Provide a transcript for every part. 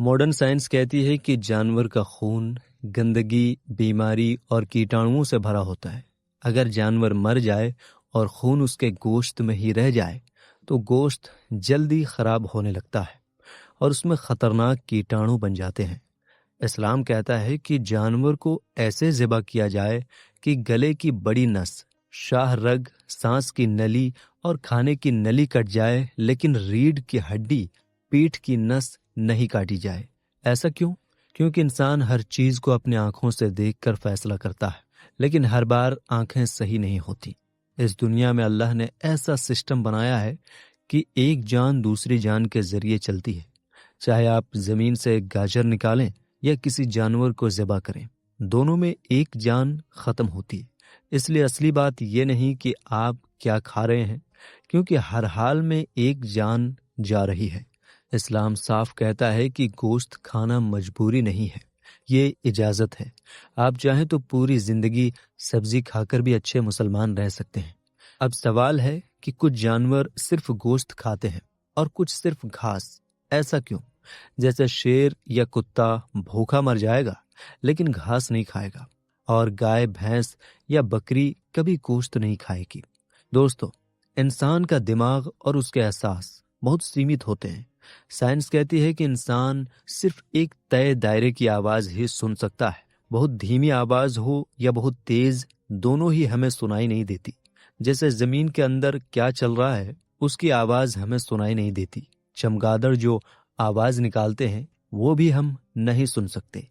Modern science कहती है कि जानवर का खून गंदगी, बीमारी और कीटाणुओं से भरा होता है। अगर जानवर मर जाए और खून उसके गोश्त में ही रह जाए, तो गोश्त जल्दी खराब होने लगता है और उसमें खतरनाक कीटाणु बन जाते हैं। इस्लाम कहता है कि जानवर को ऐसे ज़िबा किया जाए कि गले की बड़ी नस, शाह रग, सांस की नली और खाने की नली कट जाए, लेकिन रीढ़ की हड्डी, पीठ की नस नहीं काटी जाए। ऐसा क्यों? क्योंकि इंसान हर चीज को अपनी आंखों से देखकर फैसला करता है, लेकिन हर बार आंखें सही नहीं होती। इस दुनिया में अल्लाह ने ऐसा सिस्टम बनाया है कि एक जान दूसरी जान के जरिए चलती है। चाहे आप जमीन से एक गाजर निकालें या किसी जानवर को ज़िबा करें, दोनों में एक जान खत्म होती है। इसलिए असली बात यह नहीं कि आप क्या खा रहे हैं, क्योंकि हर हाल में एक जान जा रही है। इस्लाम साफ कहता है कि गोश्त खाना मजबूरी नहीं है, ये इजाज़त है। आप चाहें तो पूरी जिंदगी सब्जी खाकर भी अच्छे मुसलमान रह सकते हैं। अब सवाल है कि कुछ जानवर सिर्फ गोश्त खाते हैं और कुछ सिर्फ घास। ऐसा क्यों? जैसे शेर या कुत्ता भूखा मर जाएगा लेकिन घास नहीं खाएगा, और गाय, भैंस या बकरी कभी गोश्त नहीं खाएगी। दोस्तों, इंसान का दिमाग और उसके एहसास बहुत सीमित होते हैं। साइंस कहती है कि इंसान सिर्फ एक तय दायरे की आवाज ही सुन सकता है। बहुत धीमी आवाज हो या बहुत तेज, दोनों ही हमें सुनाई नहीं देती। जैसे जमीन के अंदर क्या चल रहा है, उसकी आवाज हमें सुनाई नहीं देती। चमगादड़ जो आवाज निकालते हैं, वो भी हम नहीं सुन सकते।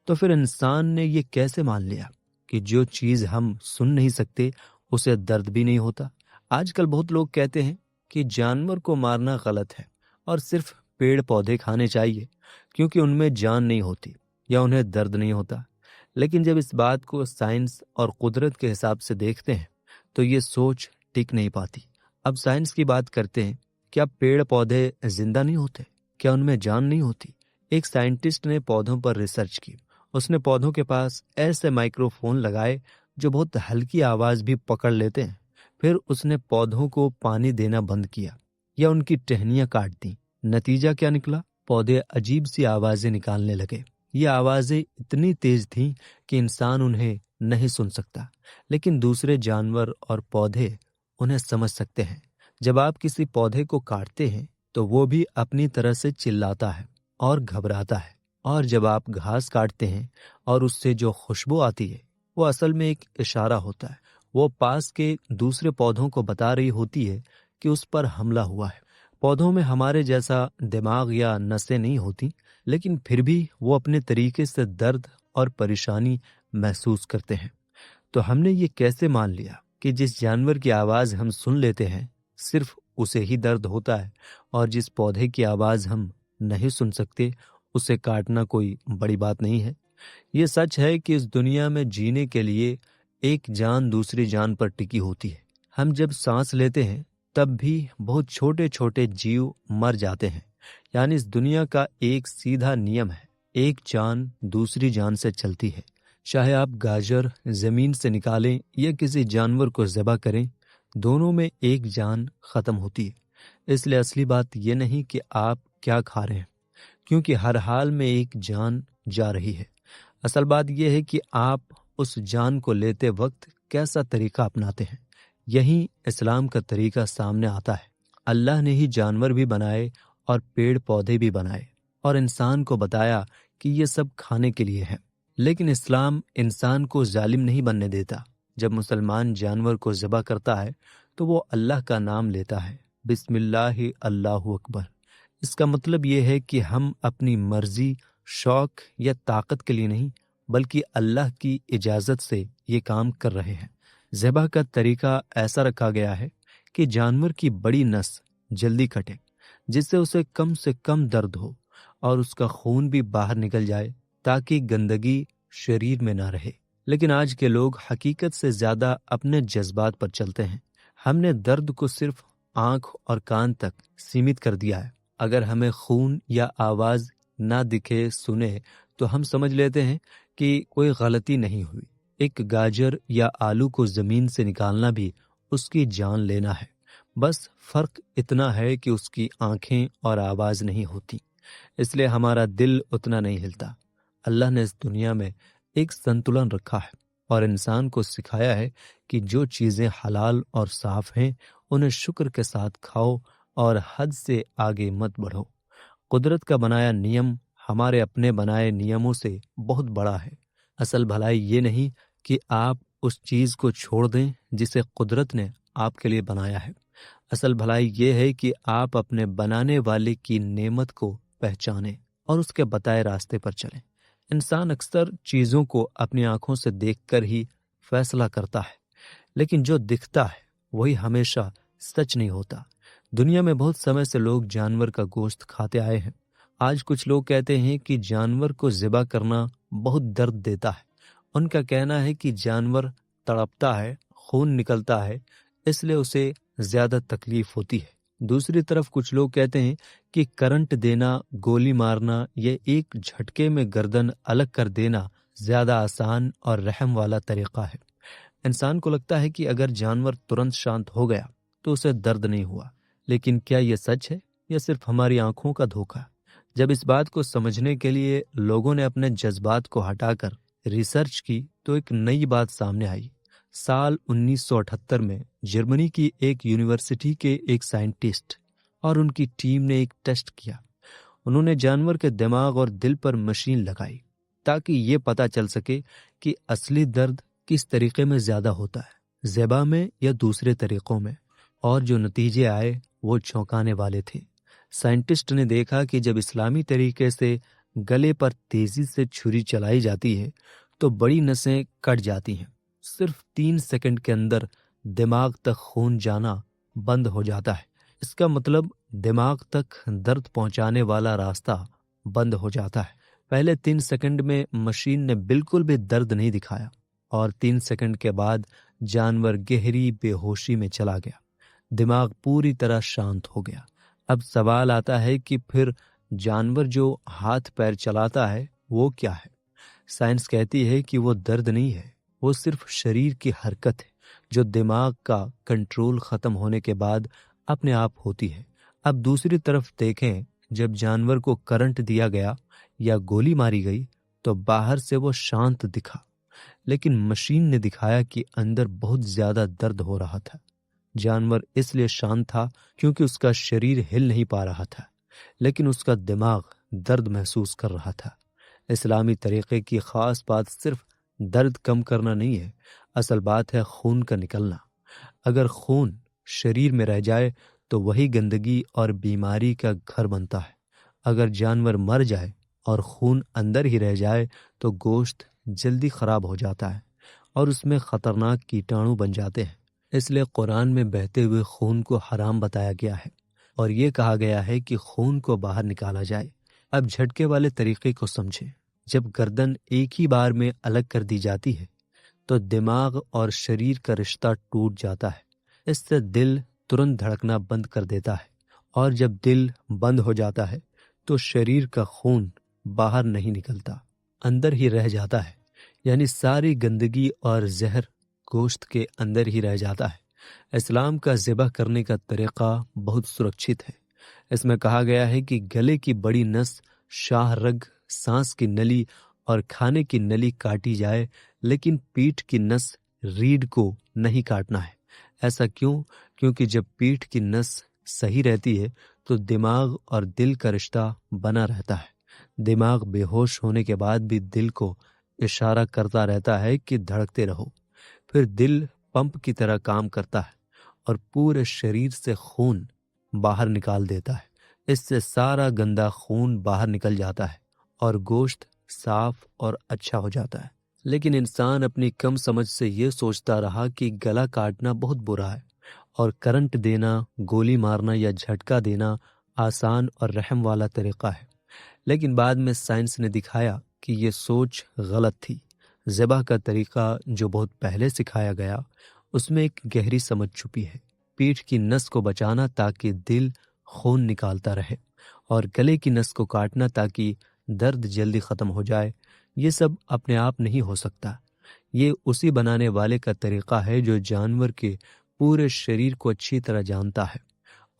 तो फिर इंसान ने ये कैसे मान लिया कि जो चीज हम सुन नहीं सकते, उसे दर्द भी नहीं होता? आजकल बहुत लोग कहते हैं कि जानवर को मारना गलत है और सिर्फ पेड़ पौधे खाने चाहिए, क्योंकि उनमें जान नहीं होती या उन्हें दर्द नहीं होता। लेकिन जब इस बात को साइंस और कुदरत के हिसाब से देखते हैं, तो ये सोच टिक नहीं पाती। अब साइंस की बात करते हैं। क्या पेड़ पौधे जिंदा नहीं होते? क्या उनमें जान नहीं होती? एक साइंटिस्ट ने पौधों पर रिसर्च की। उसने पौधों के पास ऐसे माइक्रोफोन लगाए जो बहुत हल्की आवाज भी पकड़ लेते हैं। फिर उसने पौधों को पानी देना बंद किया या उनकी टहनियां काट दी। नतीजा क्या निकला? पौधे अजीब सी आवाजें निकालने लगे। ये आवाजें इतनी तेज थीं कि इंसान उन्हें नहीं सुन सकता, लेकिन दूसरे जानवर और पौधे उन्हें समझ सकते हैं। जब आप किसी पौधे को काटते हैं, तो वो भी अपनी तरह से चिल्लाता है और घबराता है। और जब आप घास काटते हैं और उससे जो खुशबू आती है, वो असल में एक इशारा होता है। वो पास के दूसरे पौधों को बता रही होती है कि उस पर हमला हुआ है। पौधों में हमारे जैसा दिमाग या नसें नहीं होती, लेकिन फिर भी वो अपने तरीके से दर्द और परेशानी महसूस करते हैं। तो हमने ये कैसे मान लिया कि जिस जानवर की आवाज हम सुन लेते हैं, सिर्फ उसे ही दर्द होता है, और जिस पौधे की आवाज हम नहीं सुन सकते, उसे काटना कोई बड़ी बात नहीं है? ये सच है कि इस दुनिया में जीने के लिए एक जान दूसरी जान पर टिकी होती है। हम जब सांस लेते हैं, तब भी बहुत छोटे छोटे जीव मर जाते हैं। यानी इस दुनिया का एक सीधा नियम है, एक जान दूसरी जान से चलती है। चाहे आप गाजर जमीन से निकालें या किसी जानवर को ज़िबा करें, दोनों में एक जान खत्म होती है। इसलिए असली बात यह नहीं कि आप क्या खा रहे हैं, क्योंकि हर हाल में एक जान जा रही है। असल बात यह है कि आप उस जान को लेते वक्त कैसा तरीका अपनाते हैं। यही इस्लाम का तरीका सामने आता है। अल्लाह ने ही जानवर भी बनाए और पेड़ पौधे भी बनाए, और इंसान को बताया कि ये सब खाने के लिए है। लेकिन इस्लाम इंसान को जालिम नहीं बनने देता। जब मुसलमान जानवर को ज़िबा करता है, तो वो अल्लाह का नाम लेता है, बिस्मिल्लाहि अल्लाहु अकबर। इसका मतलब ये है कि हम अपनी मर्जी, शौक या ताकत के लिए नहीं, बल्कि अल्लाह की इजाज़त से ये काम कर रहे हैं। ज़िबा का तरीका ऐसा रखा गया है कि जानवर की बड़ी नस जल्दी कटे, जिससे उसे कम से कम दर्द हो और उसका खून भी बाहर निकल जाए, ताकि गंदगी शरीर में ना रहे। लेकिन आज के लोग हकीकत से ज्यादा अपने जज्बात पर चलते हैं। हमने दर्द को सिर्फ आंख और कान तक सीमित कर दिया है। अगर हमें खून या आवाज ना दिखे, सुने, तो हम समझ लेते हैं कि कोई गलती नहीं हुई। एक गाजर या आलू को जमीन से निकालना भी उसकी जान लेना है। बस फर्क इतना है कि उसकी आंखें और आवाज नहीं होती। इसलिए हमारा दिल उतना नहीं हिलता। अल्लाह ने इस दुनिया में एक संतुलन रखा है और इंसान को सिखाया है कि जो चीज़ें हलाल और साफ हैं उन्हें शुक्र के साथ खाओ और हद से आगे मत बढ़ो। कुदरत का बनाया नियम हमारे अपने बनाए नियमों से बहुत बड़ा है। असल भलाई ये नहीं कि आप उस चीज़ को छोड़ दें जिसे कुदरत ने आपके लिए बनाया है। असल भलाई ये है कि आप अपने बनाने वाले की नेमत को पहचानें और उसके बताए रास्ते पर चलें। इंसान अक्सर चीज़ों को अपनी आंखों से देखकर ही फैसला करता है, लेकिन जो दिखता है वही हमेशा सच नहीं होता। दुनिया में बहुत समय से लोग जानवर का गोश्त खाते आए हैं। आज कुछ लोग कहते हैं कि जानवर को ज़िबा करना बहुत दर्द देता है। उनका कहना है कि जानवर तड़पता है, खून निकलता है, इसलिए उसे ज्यादा तकलीफ होती है। दूसरी तरफ कुछ लोग कहते हैं कि करंट देना, गोली मारना या एक झटके में गर्दन अलग कर देना ज्यादा आसान और रहम वाला तरीका है। इंसान को लगता है कि अगर जानवर तुरंत शांत हो गया तो उसे दर्द नहीं हुआ, लेकिन क्या यह सच है या सिर्फ हमारी आंखों का धोखा? जब इस बात को समझने के लिए लोगों ने अपने जज्बात को हटाकर रिसर्च की तो एक नई बात सामने आई। साल 1978 में जर्मनी की एक यूनिवर्सिटी के एक साइंटिस्ट और उनकी टीम ने एक टेस्ट किया। उन्होंने जानवर के दिमाग और दिल पर मशीन लगाई ताकि ये पता चल सके कि असली दर्द किस तरीके में ज्यादा होता है, ज़ेबा में या दूसरे तरीकों में। और जो नतीजे आए वो चौंकाने वाले थे। साइंटिस्ट ने देखा कि जब इस्लामी तरीके से गले पर तेजी से छुरी चलाई जाती है तो बड़ी नसें कट जाती हैं। सिर्फ 3 सेकंड के अंदर दिमाग तक खून जाना बंद हो जाता है। इसका मतलब दिमाग तक दर्द पहुंचाने वाला रास्ता बंद हो जाता है। पहले 3 सेकंड में मशीन ने बिल्कुल भी दर्द नहीं दिखाया और 3 सेकंड के बाद जानवर गहरी बेहोशी में चला गया। दिमाग पूरी तरह शांत हो गया। अब सवाल आता है कि फिर जानवर जो हाथ पैर चलाता है वो क्या है? साइंस कहती है कि वो दर्द नहीं है, वो सिर्फ शरीर की हरकत है जो दिमाग का कंट्रोल खत्म होने के बाद अपने आप होती है। अब दूसरी तरफ देखें, जब जानवर को करंट दिया गया या गोली मारी गई तो बाहर से वो शांत दिखा, लेकिन मशीन ने दिखाया कि अंदर बहुत ज्यादा दर्द हो रहा था। जानवर इसलिए शांत था क्योंकि उसका शरीर हिल नहीं पा रहा था, लेकिन उसका दिमाग दर्द महसूस कर रहा था। इस्लामी तरीके की खास बात सिर्फ दर्द कम करना नहीं है, असल बात है खून का निकलना। अगर खून शरीर में रह जाए तो वही गंदगी और बीमारी का घर बनता है। अगर जानवर मर जाए और खून अंदर ही रह जाए तो गोश्त जल्दी खराब हो जाता है और उसमें खतरनाक कीटाणु बन जाते हैं। इसलिए कुरान में बहते हुए खून को हराम बताया गया है और ये कहा गया है कि खून को बाहर निकाला जाए। अब झटके वाले तरीके को समझें। जब गर्दन एक ही बार में अलग कर दी जाती है तो दिमाग और शरीर का रिश्ता टूट जाता है। इससे दिल तुरंत धड़कना बंद कर देता है और जब दिल बंद हो जाता है तो शरीर का खून बाहर नहीं निकलता, अंदर ही रह जाता है। यानी सारी गंदगी और जहर गोश्त के अंदर ही रह जाता है। इस्लाम का ज़िबा करने का तरीका बहुत सुरक्षित है। इसमें कहा गया है कि गले की बड़ी नस, शाह रग, सांस की नली और खाने की नली काटी जाए, लेकिन पीठ की नस, रीढ़ को नहीं काटना है। ऐसा क्यों? क्योंकि जब पीठ की नस सही रहती है तो दिमाग और दिल का रिश्ता बना रहता है। दिमाग बेहोश होने के बाद भी दिल को इशारा करता रहता है कि धड़कते रहो। फिर दिल पंप की तरह काम करता है और पूरे शरीर से खून बाहर निकाल देता है। इससे सारा गंदा खून बाहर निकल जाता है और गोश्त साफ और अच्छा हो जाता है। लेकिन इंसान अपनी कम समझ से ये सोचता रहा कि गला काटना बहुत बुरा है और करंट देना, गोली मारना या झटका देना आसान और रहम वाला तरीका है। लेकिन बाद में साइंस ने दिखाया कि ये सोच गलत थी। ज़िबा का तरीका जो बहुत पहले सिखाया गया उसमें एक गहरी समझ छुपी है। पीठ की नस को बचाना ताकि दिल खून निकालता रहे और गले की नस को काटना ताकि दर्द जल्दी खत्म हो जाए। ये सब अपने आप नहीं हो सकता। ये उसी बनाने वाले का तरीका है जो जानवर के पूरे शरीर को अच्छी तरह जानता है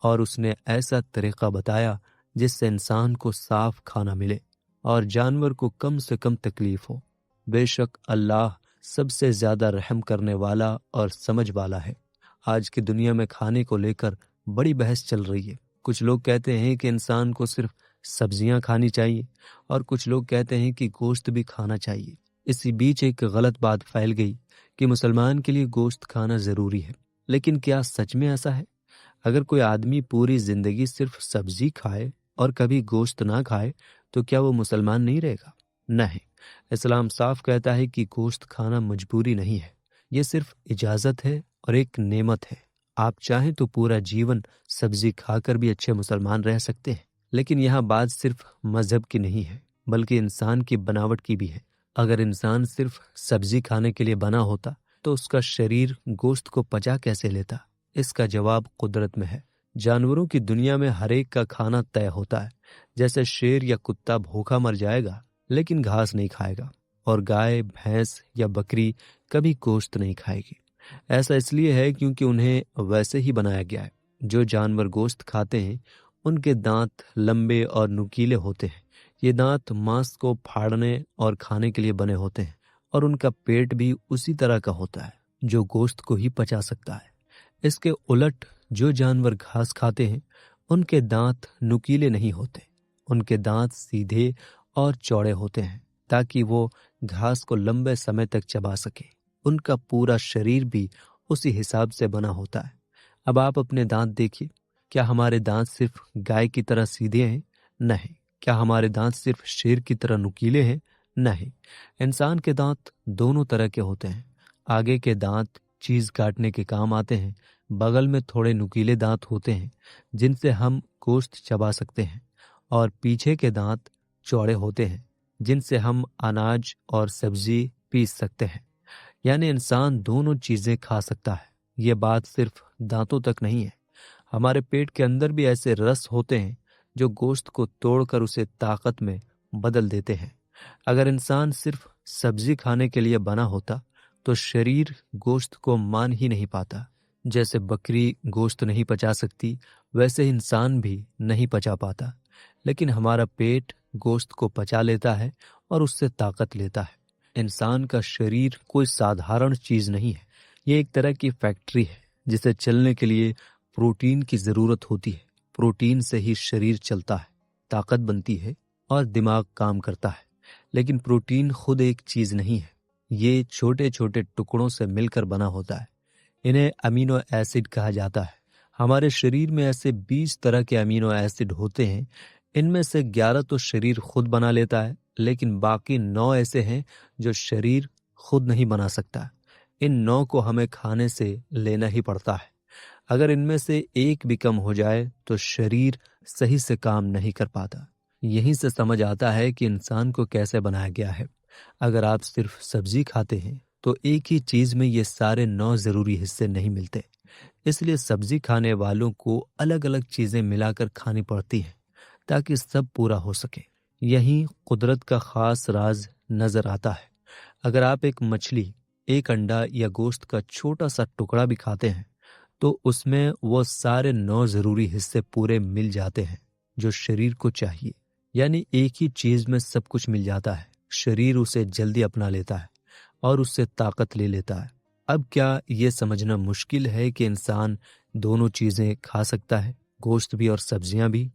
और उसने ऐसा तरीका बताया जिससे इंसान को साफ खाना मिले और जानवर को कम से कम तकलीफ हो। बेशक अल्लाह सबसे ज्यादा रहम करने वाला और समझ वाला है। आज की दुनिया में खाने को लेकर बड़ी बहस चल रही है। कुछ लोग कहते हैं कि इंसान को सिर्फ सब्जियां खानी चाहिए और कुछ लोग कहते हैं कि गोश्त भी खाना चाहिए। इसी बीच एक गलत बात फैल गई कि मुसलमान के लिए गोश्त खाना जरूरी है। लेकिन क्या सच में ऐसा है? अगर कोई आदमी पूरी जिंदगी सिर्फ सब्जी खाए और कभी गोश्त ना खाए तो क्या वो मुसलमान नहीं रहेगा? नहीं, इस्लाम साफ कहता है कि गोश्त खाना मजबूरी नहीं है, ये सिर्फ इजाजत है और एक नेमत है। आप चाहें तो पूरा जीवन सब्जी खाकर भी अच्छे मुसलमान रह सकते हैं। लेकिन यहाँ बात सिर्फ मजहब की नहीं है, बल्कि इंसान की बनावट की भी है। अगर इंसान सिर्फ सब्जी खाने के लिए बना होता तो उसका शरीर गोश्त को पचा कैसे लेता? इसका जवाब कुदरत में है। जानवरों की दुनिया में हर एक का खाना तय होता है। जैसे शेर या कुत्ता भूखा मर जाएगा लेकिन घास नहीं खाएगा, और गाय, भैंस या बकरी कभी गोश्त नहीं खाएगी। ऐसा इसलिए है क्योंकि उन्हें वैसे ही बनाया गया है। जो जानवर गोश्त खाते हैं उनके दांत लंबे और नुकीले होते हैं। ये दांत मांस को फाड़ने और खाने के लिए बने होते हैं, और उनका पेट भी उसी तरह का होता है जो गोश्त को ही पचा सकता है। इसके उलट जो जानवर घास खाते हैं उनके दांत नुकीले नहीं होते। उनके दांत सीधे और चौड़े होते हैं ताकि वो घास को लंबे समय तक चबा सके। उनका पूरा शरीर भी उसी हिसाब से बना होता है। अब आप अपने दांत देखिए। क्या हमारे दांत सिर्फ गाय की तरह सीधे हैं? नहीं। क्या हमारे दांत सिर्फ शेर की तरह नुकीले हैं? नहीं। इंसान के दांत दोनों तरह के होते हैं। आगे के दांत चीज काटने के काम आते हैं। बगल में थोड़े नुकीले दांत होते हैं जिनसे हम गोश्त चबा सकते हैं, और पीछे के दांत चौड़े होते हैं जिनसे हम अनाज और सब्जी पीस सकते हैं। यानी इंसान दोनों चीजें खा सकता है। ये बात सिर्फ दांतों तक नहीं है। हमारे पेट के अंदर भी ऐसे रस होते हैं जो गोश्त को तोड़कर उसे ताकत में बदल देते हैं। अगर इंसान सिर्फ सब्जी खाने के लिए बना होता तो शरीर गोश्त को मान ही नहीं पाता। जैसे बकरी गोश्त नहीं पचा सकती, वैसे ही इंसान भी नहीं पचा पाता। लेकिन हमारा पेट गोश्त को पचा लेता है और उससे ताकत लेता है। इंसान का शरीर कोई साधारण चीज नहीं है। ये एक तरह की फैक्ट्री है जिसे चलने के लिए प्रोटीन की जरूरत होती है। प्रोटीन से ही शरीर चलता है, ताकत बनती है और दिमाग काम करता है। लेकिन प्रोटीन खुद एक चीज नहीं है। ये छोटे छोटे टुकड़ों से मिलकर बना होता है। इन्हें अमीनो एसिड कहा जाता है। हमारे शरीर में ऐसे 20 तरह के अमीनो एसिड होते हैं। इनमें से 11 तो शरीर खुद बना लेता है, लेकिन बाकी 9 ऐसे हैं जो शरीर खुद नहीं बना सकता। इन 9 को हमें खाने से लेना ही पड़ता है। अगर इनमें से एक भी कम हो जाए तो शरीर सही से काम नहीं कर पाता। यहीं से समझ आता है कि इंसान को कैसे बनाया गया है। अगर आप सिर्फ सब्जी खाते हैं तो एक ही चीज में ये सारे 9 जरूरी हिस्से नहीं मिलते। इसलिए सब्जी खाने वालों को अलग अलग चीजें मिलाकर खानी पड़ती हैं ताकि सब पूरा हो सके। यही कुदरत का खास राज नजर आता है। अगर आप एक मछली, एक अंडा या गोश्त का छोटा सा टुकड़ा भी खाते हैं तो उसमें वो सारे 9 जरूरी हिस्से पूरे मिल जाते हैं जो शरीर को चाहिए। यानी एक ही चीज में सब कुछ मिल जाता है। शरीर उसे जल्दी अपना लेता है और उससे ताकत ले लेता है। अब क्या ये समझना मुश्किल है कि इंसान दोनों चीजें खा सकता है, गोश्त भी और सब्जियां भी?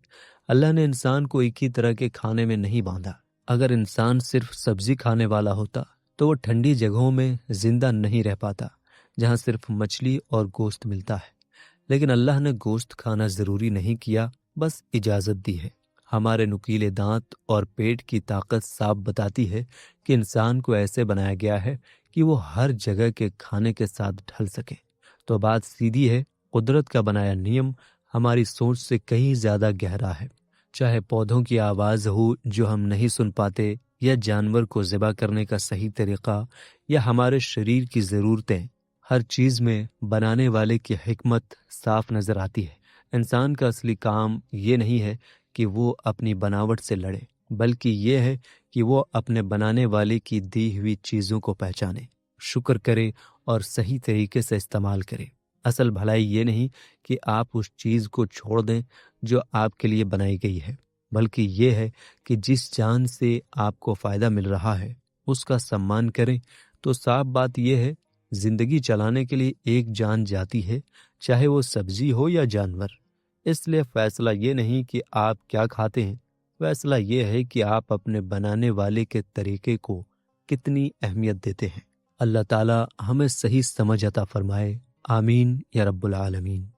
अल्लाह ने इंसान को एक ही तरह के खाने में नहीं बांधा। अगर इंसान सिर्फ सब्जी खाने वाला होता तो वो ठंडी जगहों में जिंदा नहीं रह पाता जहां सिर्फ मछली और गोश्त मिलता है। लेकिन अल्लाह ने गोश्त खाना जरूरी नहीं किया, बस इजाजत दी है। हमारे नुकीले दांत और पेट की ताकत साफ बताती है कि इंसान को ऐसे बनाया गया है कि वो हर जगह के खाने के साथ ढल सके। तो बात सीधी है, कुदरत का बनाया नियम हमारी सोच से कहीं ज्यादा गहरा है। चाहे पौधों की आवाज हो जो हम नहीं सुन पाते, या जानवर को ज़िबा करने का सही तरीका, या हमारे शरीर की ज़रूरतें, हर चीज में बनाने वाले की हिकमत साफ नजर आती है। इंसान का असली काम ये नहीं है कि वो अपनी बनावट से लड़े, बल्कि ये है कि वो अपने बनाने वाले की दी हुई चीजों को पहचाने, शुक्र करे और सही तरीके से इस्तेमाल करे। असल भलाई ये नहीं कि आप उस चीज को छोड़ दें जो आपके लिए बनाई गई है, बल्कि ये है कि जिस जान से आपको फ़ायदा मिल रहा है उसका सम्मान करें। तो साफ बात यह है, ज़िंदगी चलाने के लिए एक जान जाती है, चाहे वो सब्जी हो या जानवर। इसलिए फ़ैसला ये नहीं कि आप क्या खाते हैं, फ़ैसला ये है कि आप अपने बनाने वाले के तरीके को कितनी अहमियत देते हैं। अल्लाह ताला हमें सही समझ अता फरमाए। आमीन या रब्बुल आलमीन।